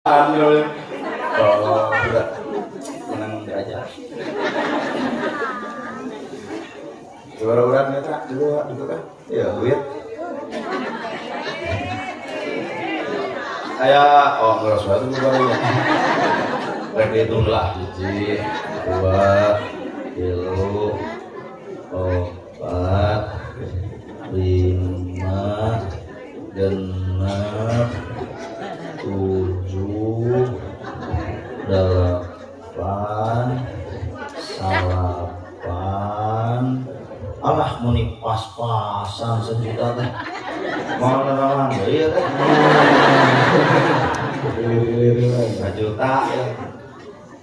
Ambil. Oh, tidak. Menang aja. Urat neta dua itu kan. Ya, duit. Saya enggak sesuatu barunya. Lagi itulah hiji, dua, tilu, opat, lima, genap, tujuh, delapan, salapan. Alah muni pas-pasan sejuta teh. Mau nanawan iya teh. Sejuta ya.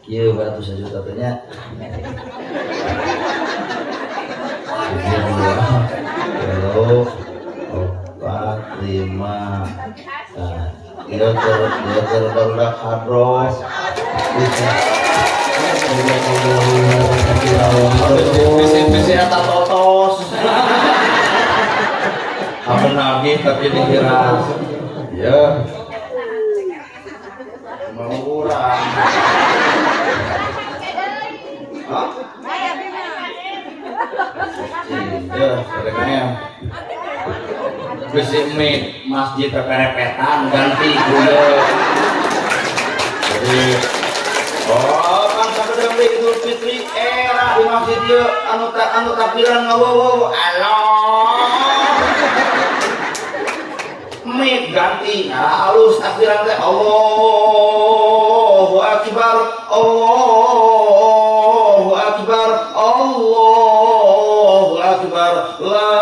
Kieu batu sejuta teh nya. Halo. Opat, lima. Nah, dia terbarudak hadros. Visi atas totos. Apa lagi tapi dikira. Ya. Mau kurang. Hah? Ya, kadang-kadang besi masjid peperepetan ganti gula. Jadi kan sadang di Idul Fitri era di masjid dia anu takbiran ngawowo Allah mid ganti halus takbiran teh Allahu Akbar Allahu Akbar Allahu Akbar la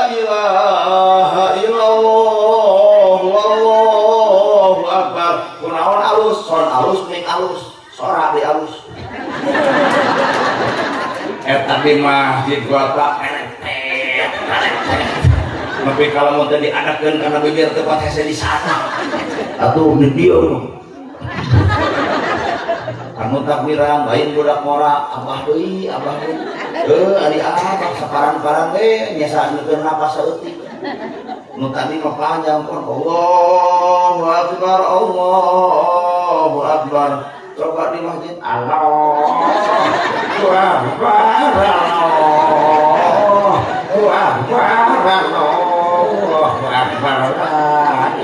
ilaha illallah wallahu akbar kunaon alus son alus mik alus sorak di alus eta di masjid gua tak tapi kalau mau tadi adakeun karena bibir tempat hese di sana atuh di dieu anu takbiran lain budak mora abah deui ari abah saparan-paran teh nyasa neukeun napas saeutik nu tadi mah panjang pun Allahu akbar Allahu akbar coba di masjid Allahu akbar Allahu akbar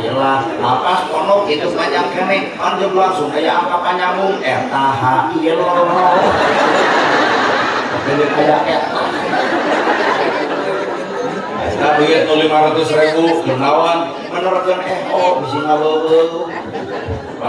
ilah lapas kono itu panjang kene anjur langsung aya angka panjangung eta hail ini kayak eta duit 500.000 kenawan menerapkan bisi ngalobeung